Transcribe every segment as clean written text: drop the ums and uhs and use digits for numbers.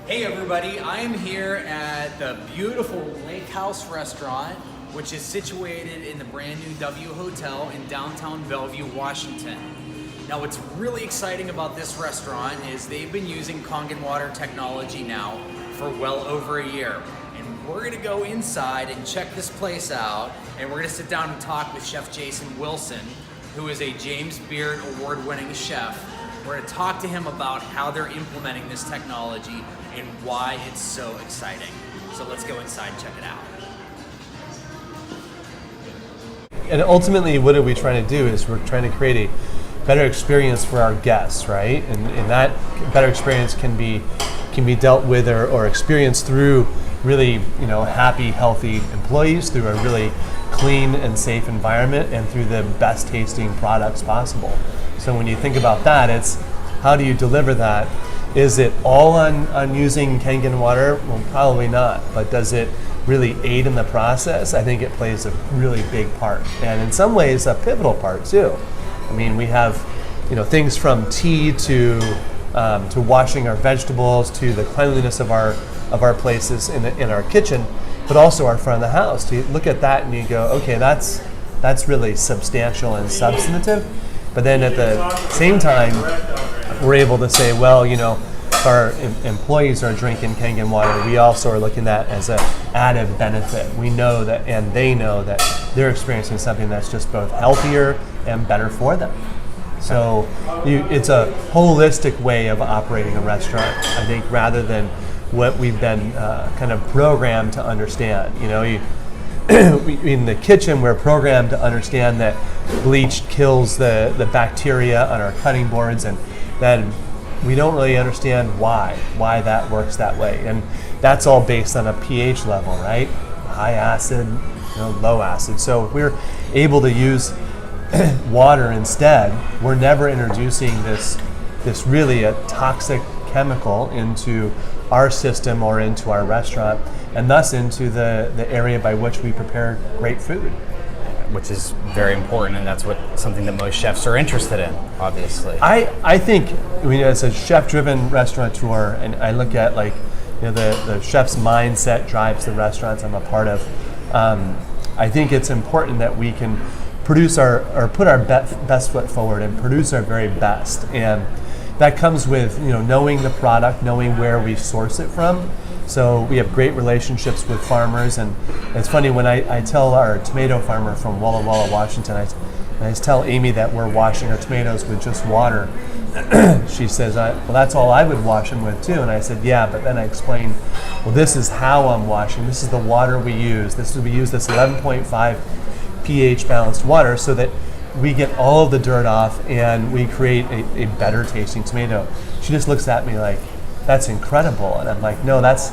Hey everybody, I am here at the beautiful Lake House restaurant, which is situated in the brand new W Hotel in downtown Bellevue, Washington. Now what's really exciting about this restaurant is they've been using Kangen Water technology now for well over a year. And we're gonna go inside and check this place out, and we're gonna sit down and talk with Chef Jason Wilson, who is a James Beard award-winning chef. We're gonna talk to him about how they're implementing this technology and why it's so exciting. So let's go inside and check it out. And ultimately, what are we trying to do is we're trying to create a better experience for our guests, right? And that better experience can be dealt with or experienced through really, happy, healthy employees, through a really clean and safe environment, and through the best tasting products possible. So when you think about that, it's how do you deliver that? Is it all on using Kangen water? Well, probably not. But does it really aid in the process? I think it plays a really big part, and in some ways a pivotal part too. I mean, we have things from tea to washing our vegetables, to the cleanliness of our places in our kitchen, but also our front of the house. You look at that and you go, okay, that's really substantial and substantive. But then at the same time, we're able to say, well, if our employees are drinking Kangen water, we also are looking at as an added benefit. We know that, and they know that they're experiencing something that's just both healthier and better for them. So it's a holistic way of operating a restaurant, I think, rather than what we've been kind of programmed to understand. In the kitchen, we're programmed to understand that bleach kills the bacteria on our cutting boards, and then we don't really understand why that works that way. And that's all based on a pH level, right? High acid, low acid. So if we're able to use water instead, we're never introducing this really a toxic chemical into our system or into our restaurant, and thus into the area by which we prepare great food. Which is very important, and that's something that most chefs are interested in, obviously. I think, as a chef-driven restaurateur, and I look at the chef's mindset drives the restaurants I'm a part of. I think it's important that we can produce put our best foot forward and produce our very best, and that comes with knowing the product, knowing where we source it from. So we have great relationships with farmers, and it's funny when I tell our tomato farmer from Walla Walla, Washington, I tell Amy that we're washing our tomatoes with just water. She says, well, that's all I would wash them with too. And I said, yeah, but then I explained, well, this is how I'm washing. This is the water we use. We use this 11.5 pH balanced water so that we get all of the dirt off and we create a better tasting tomato. She just looks at me like, that's incredible. And I'm like, no, that's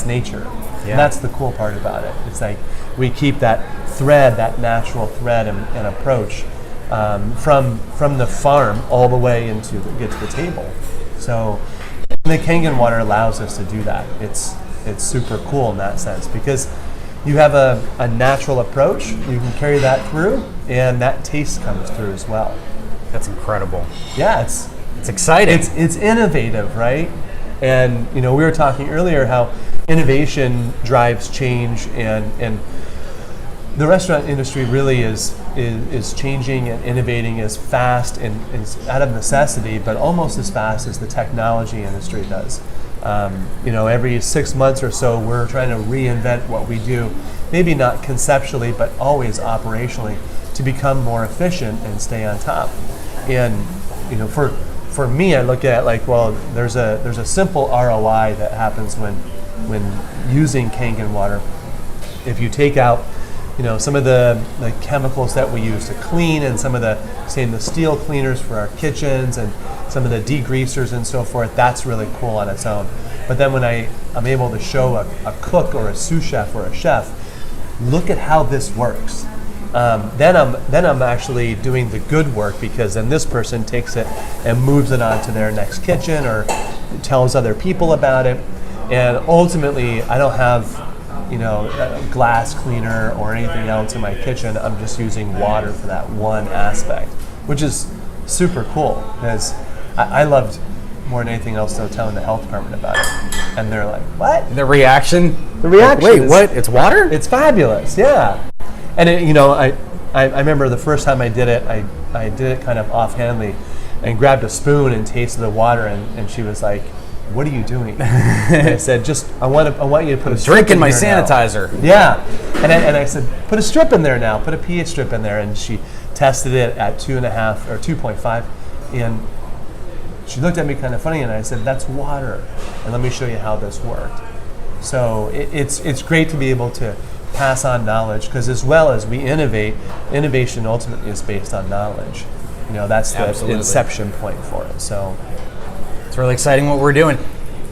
nature. Yeah. And that's the cool part about it. It's like we keep that thread, that natural thread and approach from the farm all the way get to the table. So the Kangen water allows us to do that. It's super cool in that sense because you have a natural approach, you can carry that through, and that taste comes through as well. That's incredible. Yeah, it's exciting. It's innovative, right? And we were talking earlier how innovation drives change, and the restaurant industry really is changing and innovating as fast and out of necessity, but almost as fast as the technology industry does. Every 6 months or so, we're trying to reinvent what we do, maybe not conceptually, but always operationally, to become more efficient and stay on top. And for me, I look at there's a simple ROI that happens when using Kangen water. If you take out some of the chemicals that we use to clean, and some of the stainless steel cleaners for our kitchens, and some of the degreasers and so forth, that's really cool on its own. But then when I'm able to show a cook or a sous chef or a chef, look at how this works. Then I'm actually doing the good work, because then this person takes it and moves it on to their next kitchen or tells other people about it. And ultimately, I don't have a glass cleaner or anything else in my kitchen. I'm just using water for that one aspect, which is super cool, because I loved more than anything else, though, telling the health department about it. And they're like, what? The reaction? Wait, what? It's water? It's fabulous, yeah. And I remember the first time I did it, I did it kind of offhandedly and grabbed a spoon and tasted the water, and she was like, what are you doing? And I said, I want you to put a strip drinking in my here now." sanitizer. Yeah. And I said, put a strip in there now, put a pH strip in there. And she tested it at 2.5 or 2.5. And she looked at me kind of funny, and I said, that's water. And let me show you how this worked. So it's great to be able to pass on knowledge, because as well as we innovate, innovation ultimately is based on knowledge. That's the Absolutely. inception point for it. So It's really exciting what we're doing.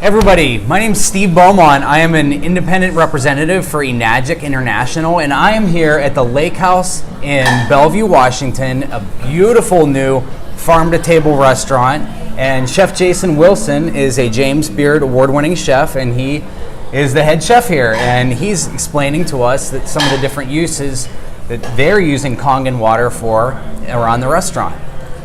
Everybody, my name's Steve Beaumont. I am an independent representative for Enagic International, and I am here at the Lake House in Bellevue, Washington, a beautiful new farm-to-table restaurant. And Chef Jason Wilson is a James Beard award-winning chef, and he is the head chef here. And he's explaining to us that some of the different uses that they're using Kangen water for around the restaurant.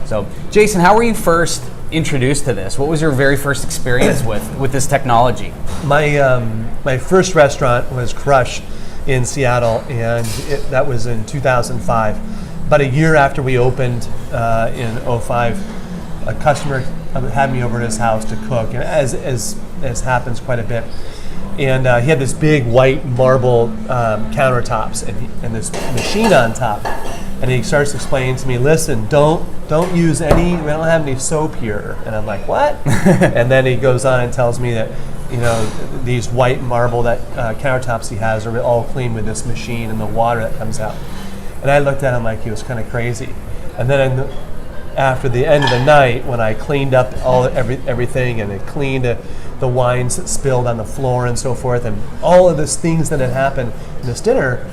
So, Jason, how were you first introduced to this? What was your very first experience with this technology? My first restaurant was Crush in Seattle, and that was in 2005. About a year after we opened in 2005, a customer had me over at his house to cook, and as happens quite a bit. And he had this big white marble countertops and this machine on top. And he starts explaining to me, listen, don't use any, we don't have any soap here. And I'm like, what? And then he goes on and tells me that, these white marble countertops he has are all clean with this machine and the water that comes out. And I looked at him like he was kind of crazy. And then after the end of the night, when I cleaned up everything and it cleaned the wines that spilled on the floor and so forth, and all of these things that had happened in this dinner,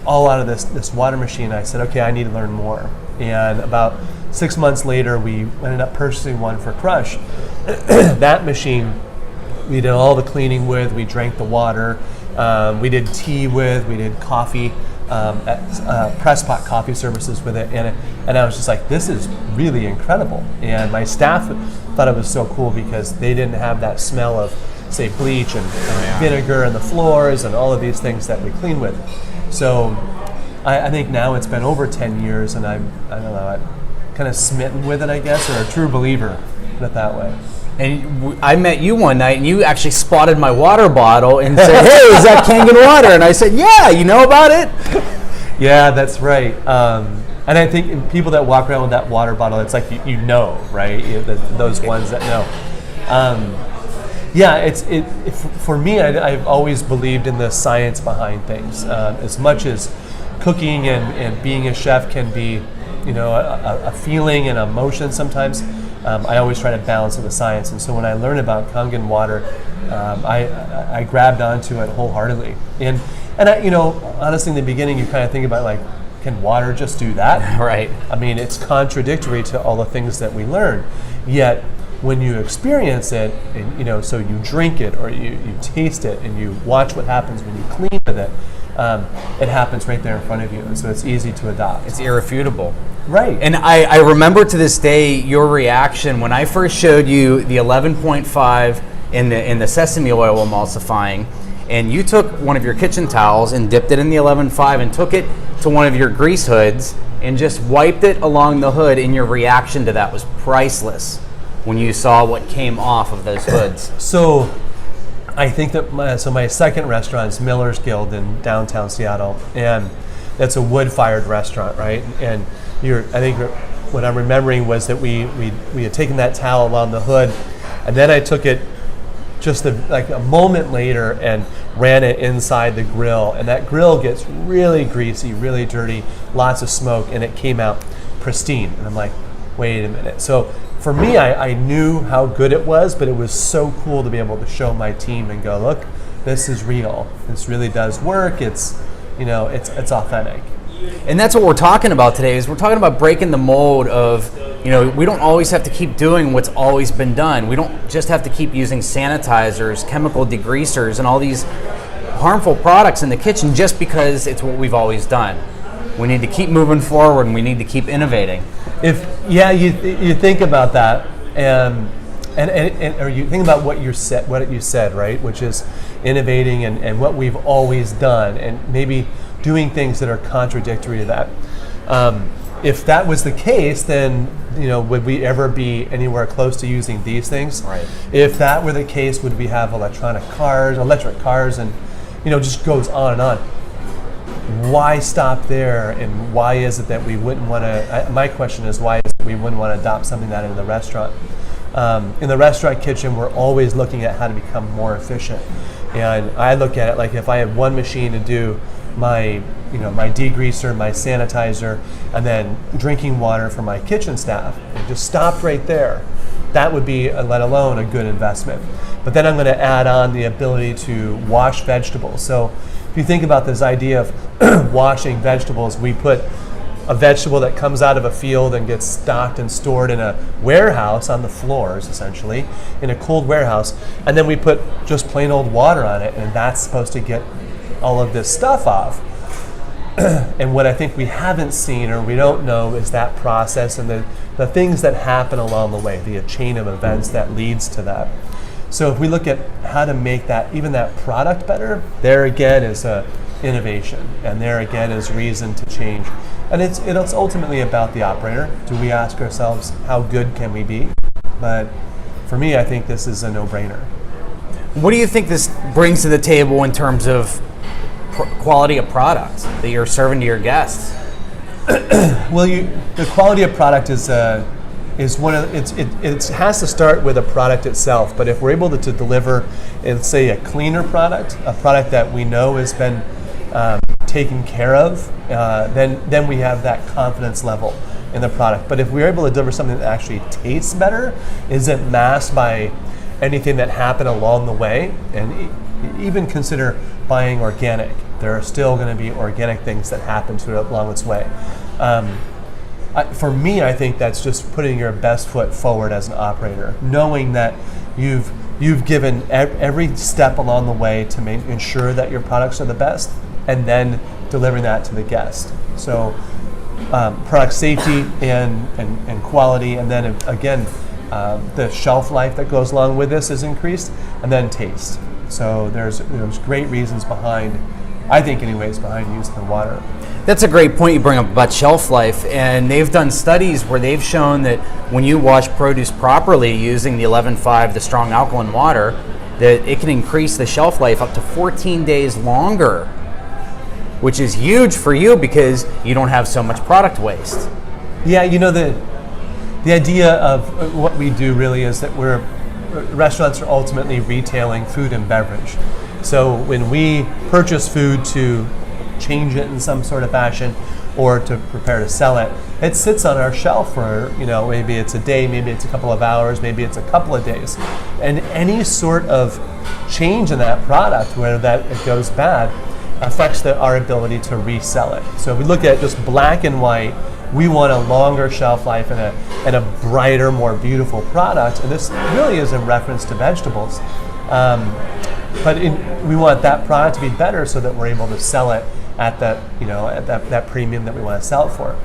all out of this water machine, I said, okay, I need to learn more. And about 6 months later, we ended up purchasing one for Crush. That machine, we did all the cleaning with, we drank the water, we did tea with, we did coffee, press pot coffee services with it, and I was just like, this is really incredible. And my staff thought it was so cool because they didn't have that smell of, say, bleach and vinegar on the floors and all of these things that we clean with. So I think now it's been over 10 years, and I'm kind of smitten with it, I guess, or a true believer, put it that way. And I met you one night, and you actually spotted my water bottle and said, hey, is that Kangen water? And I said, yeah, you know about it? Yeah, that's right. And I think people that walk around with that water bottle, it's like you know, right? Those ones that know. For me, I've always believed in the science behind things. As much as cooking and being a chef can be, a feeling and emotion sometimes, I always try to balance it with science. And so when I learned about Kangen water, I grabbed onto it wholeheartedly. And honestly, in the beginning, you kind of think about, like, can water just do that? Right. I mean, it's contradictory to all the things that we learn. Yet, when you experience it, and, so you drink it or you taste it and you watch what happens when you clean with it, it happens right there in front of you. And so it's easy to adopt. It's irrefutable. Right. And I remember to this day your reaction when I first showed you the 11.5 in the sesame oil emulsifying, and you took one of your kitchen towels and dipped it in the 11.5 and took it to one of your grease hoods and just wiped it along the hood, and your reaction to that was priceless when you saw what came off of those hoods. So I think that my second restaurant is Miller's Guild in downtown Seattle, and that's a wood-fired restaurant, right? And I think what I'm remembering was that we had taken that towel along the hood, and then I took it just like a moment later and ran it inside the grill, and that grill gets really greasy, really dirty, lots of smoke, and it came out pristine. And I'm like, wait a minute. So for me, I knew how good it was, but it was so cool to be able to show my team and go, look, this is real. This really does work. It's authentic. And that's what we're talking about today, is we're talking about breaking the mold of, we don't always have to keep doing what's always been done. We don't just have to keep using sanitizers, chemical degreasers, and all these harmful products in the kitchen just because it's what we've always done. We need to keep moving forward, and we need to keep innovating. You think about that, and And are you think about what you said, right? Which is innovating and what we've always done, and maybe doing things that are contradictory to that. If that was the case, then would we ever be anywhere close to using these things? Right. If that were the case, would we have electric cars, and just goes on and on. Why stop there, and why is it that we wouldn't want to? My question is, why is it we wouldn't want to adopt something like that in the restaurant? In the restaurant kitchen, we're always looking at how to become more efficient. And I look at it like if I had one machine to do my degreaser, my sanitizer, and then drinking water for my kitchen staff, and just stopped right there, that would be, let alone a good investment. But then I'm going to add on the ability to wash vegetables. So if you think about this idea of washing vegetables, we put a vegetable that comes out of a field and gets stocked and stored in a warehouse on the floors, essentially, in a cold warehouse, and then we put just plain old water on it, and that's supposed to get all of this stuff off. And what I think we haven't seen or we don't know is that process and the things that happen along the way, the chain of events that leads to that. So if we look at how to make that, even that product better, there again is a innovation, and there again is reason to change. And it's ultimately about the operator. Do we ask ourselves, how good can we be? But for me, I think this is a no-brainer. What do you think this brings to the table in terms of quality of product that you're serving to your guests? Well, the quality of product is one of it has to start with a product itself. But if we're able to deliver, let's say, a cleaner product, a product that we know has been taken care of, then we have that confidence level in the product. But if we're able to deliver something that actually tastes better, isn't masked by anything that happened along the way, and even consider buying organic, there are still going to be organic things that happen to it along its way. For me, I think that's just putting your best foot forward as an operator, knowing that you've given every step along the way to ensure that your products are the best, and then delivering that to the guest. So product safety and quality, and then again, the shelf life that goes along with this is increased, and then taste. So there's great reasons behind, I think anyways, behind using the water. That's a great point you bring up about shelf life, and they've done studies where they've shown that when you wash produce properly using the 11.5, the strong alkaline water, that it can increase the shelf life up to 14 days longer, which is huge for you because you don't have so much product waste. Yeah, the idea of what we do really is that restaurants are ultimately retailing food and beverage. So when we purchase food to change it in some sort of fashion or to prepare to sell it, it sits on our shelf for, maybe it's a day, maybe it's a couple of hours, maybe it's a couple of days. And any sort of change in that product, whether that it goes bad, affects our ability to resell it. So if we look at just black and white, we want a longer shelf life and a brighter, more beautiful product. And this really is in reference to vegetables. But we want that product to be better so that we're able to sell it at that premium that we want to sell it for.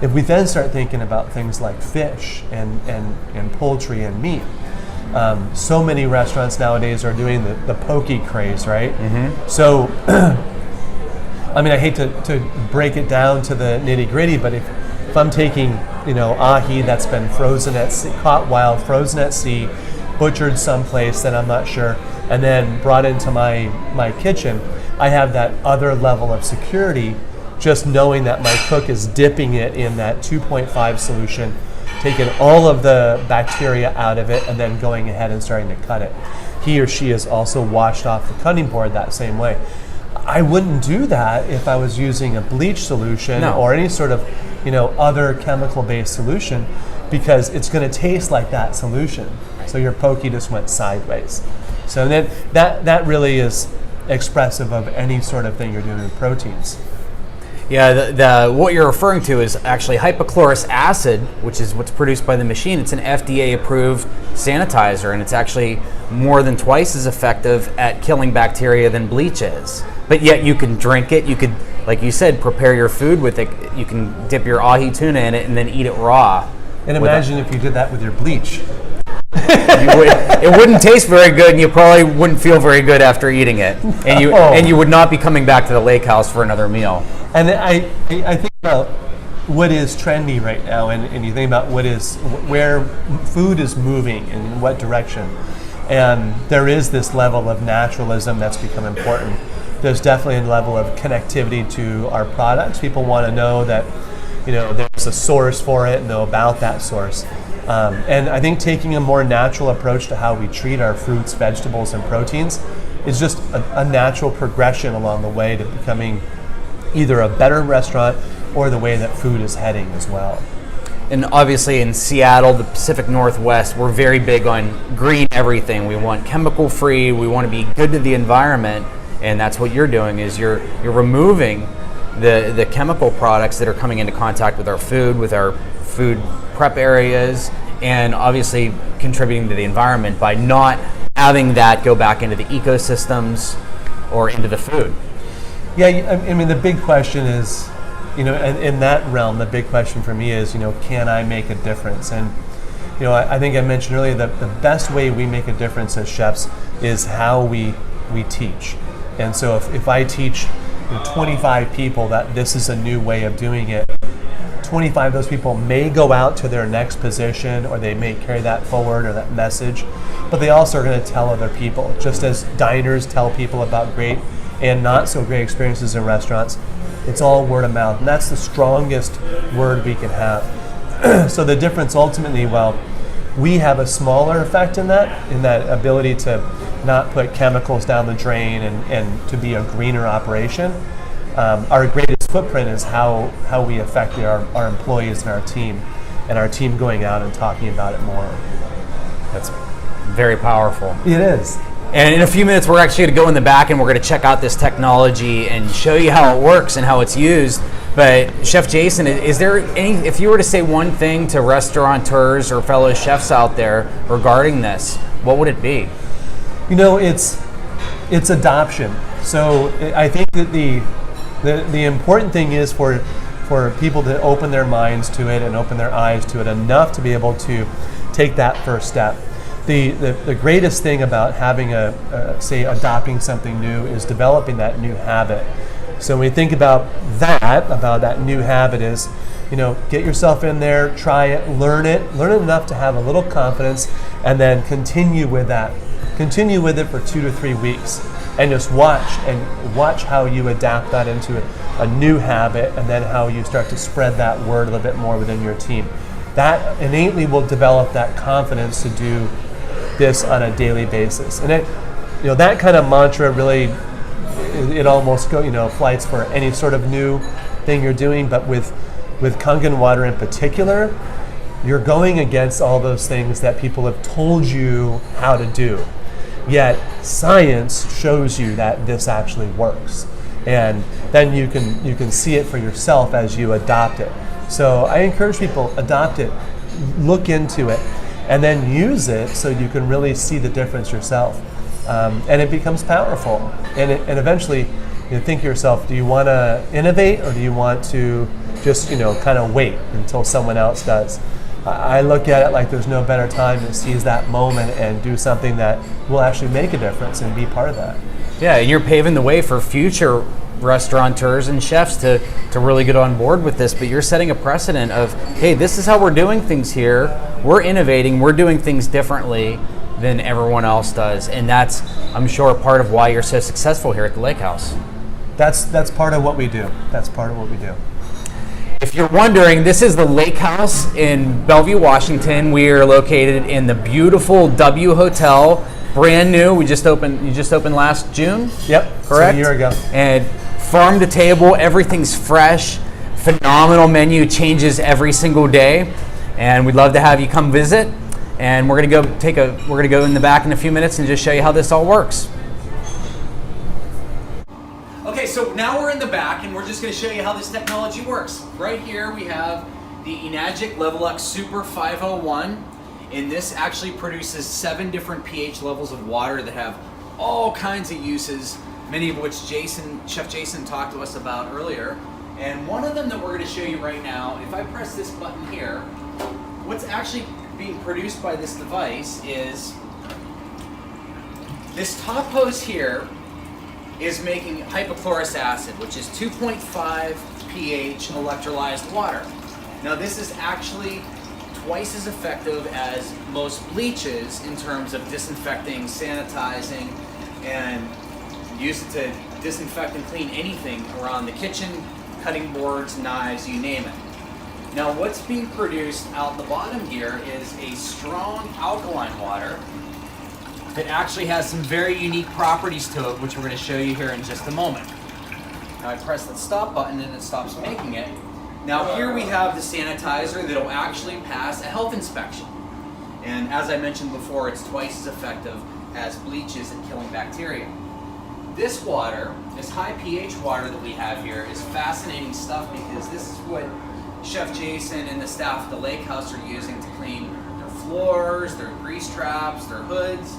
If we then start thinking about things like fish and poultry and meat, so many restaurants nowadays are doing the poke craze, right? Mm-hmm. So, I hate to break it down to the nitty gritty, but if I'm taking, ahi that's been frozen at sea, caught wild, frozen at sea, butchered someplace that I'm not sure, and then brought into my kitchen, I have that other level of security just knowing that my cook is dipping it in that 2.5 solution, taking all of the bacteria out of it, and then going ahead and starting to cut it. He or she is also washed off the cutting board that same way. I wouldn't do that if I was using a bleach solution or any sort of other chemical-based solution, because it's going to taste like that solution. So your poke just went sideways. So then that really is expressive of any sort of thing you're doing with proteins. Yeah, the what you're referring to is actually hypochlorous acid, which is what's produced by the machine. It's an FDA-approved sanitizer, and it's actually more than twice as effective at killing bacteria than bleach is. But yet you can drink it. You could, like you said, prepare your food with it. You can dip your ahi tuna in it and then eat it raw. And imagine if you did that with your bleach. It wouldn't taste very good, and you probably wouldn't feel very good after eating it, and you would not be coming back to the lake house for another meal. And I think about what is trendy right now, and you think about where food is moving and in what direction. And there is this level of naturalism that's become important. There's definitely a level of connectivity to our products. People want to know that, there's a source for it and know about that source. And I think taking a more natural approach to how we treat our fruits, vegetables, and proteins is just a natural progression along the way to becoming either a better restaurant or the way that food is heading as well. And obviously in Seattle, the Pacific Northwest, we're very big on green everything. We want chemical free, we want to be good to the environment, and that's what you're doing is you're removing the chemical products that are coming into contact with our food prep areas, and obviously contributing to the environment by not having that go back into the ecosystems or into the food. Yeah, I mean, the big question is, in that realm, the big question for me is, can I make a difference? And, I think I mentioned earlier that the best way we make a difference as chefs is how we teach. And so if I teach 25 people that this is a new way of doing it, 25 of those people may go out to their next position, or they may carry that forward or that message, but they also are going to tell other people. Just as diners tell people about great and not so great experiences in restaurants, it's all word of mouth, and that's the strongest word we can have. So the difference ultimately, well, we have a smaller effect in that ability to not put chemicals down the drain and to be a greener operation. Our greatest footprint is how we affect our employees and our team going out and talking about it more. That's very powerful. It is. And in a few minutes, we're actually going to go in the back and we're going to check out this technology and show you how it works and how it's used. But Chef Jason, is there if you were to say one thing to restaurateurs or fellow chefs out there regarding this, what would it be? It's adoption. So I think that the important thing is for people to open their minds to it and open their eyes to it enough to be able to take that first step. The greatest thing about having adopting something new is developing that new habit. So when we think about that new habit is, get yourself in there, try it learn it enough to have a little confidence, and then continue with that. Continue with it for 2 to 3 weeks, and just watch how you adapt that into a new habit, and then how you start to spread that word a little bit more within your team. That innately will develop that confidence to do this on a daily basis. And that kind of mantra really, it almost flights for any sort of new thing you're doing, but with Kangen Water in particular, you're going against all those things that people have told you how to do. Yet science shows you that this actually works. And then you can see it for yourself as you adopt it. So I encourage people, adopt it, look into it, and then use it so you can really see the difference yourself. And it becomes powerful. And eventually you think to yourself, do you want to innovate, or do you want to just kind of wait until someone else does? I look at it like there's no better time to seize that moment and do something that will actually make a difference and be part of that. Yeah, you're paving the way for future restaurateurs and chefs to really get on board with this, but you're setting a precedent of, hey, this is how we're doing things here. We're innovating, we're doing things differently than everyone else does, and that's, I'm sure, part of why you're so successful here at the Lake House. That's part of what we do. That's part of what we do. If you're wondering, this is the Lake House in Bellevue, Washington. We are located in the beautiful W Hotel, brand new. You just opened last June? Yep, correct? A year ago. And farm to table, everything's fresh, phenomenal menu, changes every single day. And we'd love to have you come visit. And we're gonna go in the back in a few minutes and just show you how this all works. Okay, so now we're in the back and we're just going to show you how this technology works. Right here we have the Enagic Level X Super 501, and this actually produces 7 different pH levels of water that have all kinds of uses, many of which Chef Jason talked to us about earlier. And one of them that we're going to show you right now, if I press this button here, what's actually being produced by this device is this top hose here is making hypochlorous acid, which is 2.5 pH electrolyzed water. Now this is actually twice as effective as most bleaches in terms of disinfecting, sanitizing, and use it to disinfect and clean anything around the kitchen, cutting boards, knives, you name it. Now what's being produced out the bottom here is a strong alkaline water that actually has some very unique properties to it, which we're going to show you here in just a moment. Now I press the stop button and it stops making it. Now here we have the sanitizer that will actually pass a health inspection. And as I mentioned before, it's twice as effective as bleaches at killing bacteria. This water, this high pH water that we have here is fascinating stuff because this is what Chef Jason and the staff at the lake house are using to clean their floors, their grease traps, their hoods,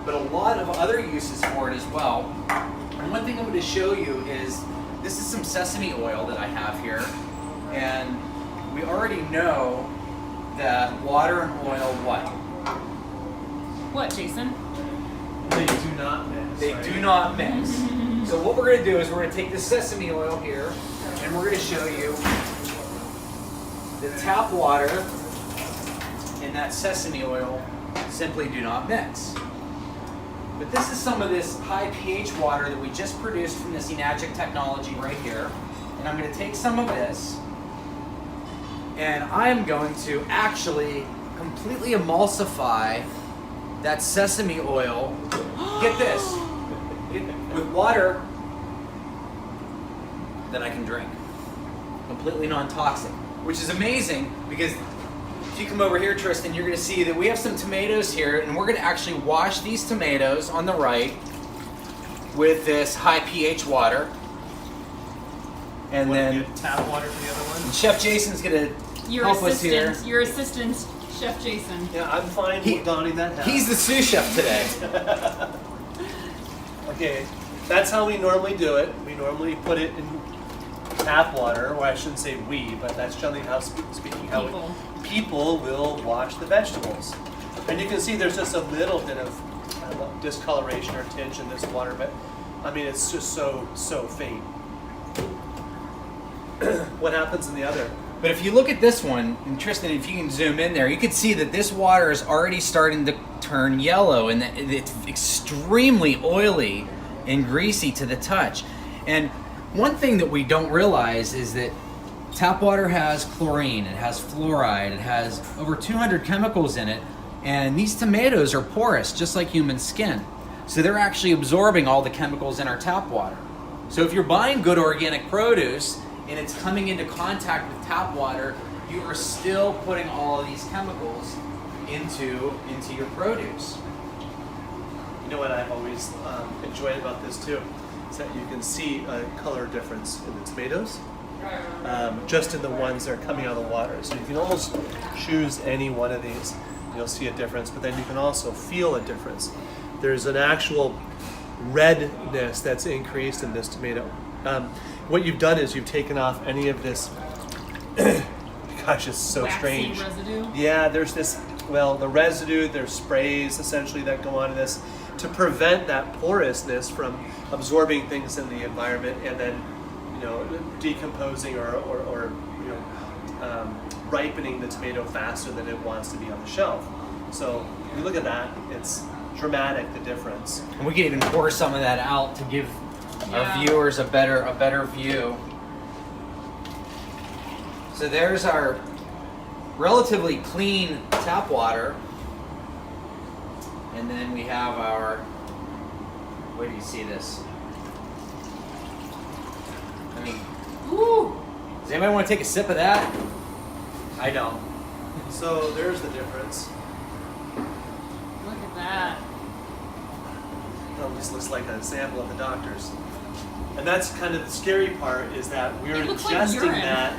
but a lot of other uses for it as well. And one thing I'm going to show you is, this is some sesame oil that I have here, and we already know that water and oil what? What, Jason? They do not mix. They right? do not mix. So what we're going to do is we're going to take this sesame oil here, and we're going to show you the tap water and that sesame oil simply do not mix. But this is some of this high pH water that we just produced from this Enagic technology right here. And I'm going to take some of this, and I'm going to actually completely emulsify that sesame oil. Get this, with water that I can drink. Completely non-toxic, which is amazing because if you come over here, Tristan, you're going to see that we have some tomatoes here, and we're going to actually wash these tomatoes on the right with this high pH water. And then tap water for the other one. Chef Jason's going to help us here. Your assistant, Chef Jason. Yeah, I'm fine with donning that hat. He's the sous chef today. Okay, that's how we normally do it. We normally put it in tap water, or I shouldn't say we, but that's generally how speaking how people will wash the vegetables. And you can see there's just a little bit of discoloration or tinge in this water, but I mean it's just so faint. What happens in the other? But if you look at this one, and Tristan, if you can zoom in there, you can see that this water is already starting to turn yellow, and that it's extremely oily and greasy to the touch. And one thing that we don't realize is that tap water has chlorine, it has fluoride, it has over 200 chemicals in it, and these tomatoes are porous, just like human skin. So they're actually absorbing all the chemicals in our tap water. So if you're buying good organic produce, and it's coming into contact with tap water, you are still putting all of these chemicals into your produce. You know what I've always enjoyed about this too, is that you can see a color difference in the tomatoes, just in the ones that are coming out of the water. So you can almost choose any one of these, and you'll see a difference, but then you can also feel a difference. There's an actual redness that's increased in this tomato. What you've done is you've taken off any of this, gosh, it's so waxy strange. Residue? Yeah, there's this, well, the residue, there's sprays essentially that go on this to prevent that porousness from absorbing things in the environment and then, decomposing or ripening the tomato faster than it wants to be on the shelf. So if you look at that, it's dramatic, the difference. And we can even pour some of that out to give our viewers a better view. So there's our relatively clean tap water, and then we have our, where do you see this? I mean, woo! Does anybody want to take a sip of that? I don't. So there's the difference. Look at that. Oh, this looks like a sample of the doctor's. And that's kind of the scary part, is that we're It looks like ingesting urine. that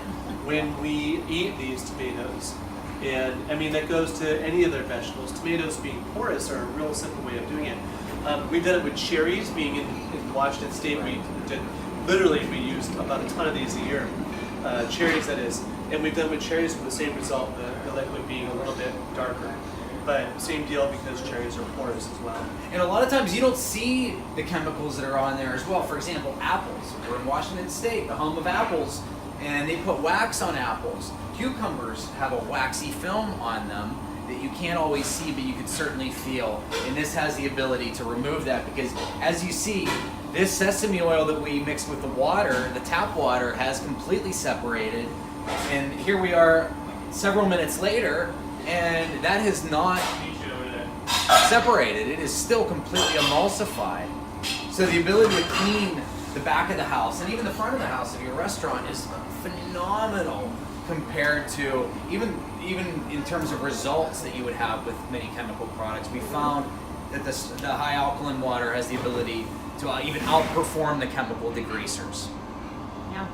when we eat these tomatoes. And I mean, that goes to any other vegetables. Tomatoes being porous are a real simple way of doing it. We've done it with cherries. Being in Washington State, we used about a ton of these a year. Cherries, that is. And we've done with cherries with the same result, the liquid being a little bit darker. But same deal because cherries are porous as well. And a lot of times you don't see the chemicals that are on there as well. For example, apples. We're in Washington State, the home of apples, and they put wax on apples. Cucumbers have a waxy film on them that you can't always see, but you can certainly feel. And this has the ability to remove that because, as you see, this sesame oil that we mixed with the water, the tap water, has completely separated. And here we are several minutes later, and that has not separated. It is still completely emulsified. So the ability to clean the back of the house and even the front of the house of your restaurant is phenomenal compared to even in terms of results that you would have with many chemical products. We found that the high alkaline water has the ability to even outperform the chemical degreasers. Yeah.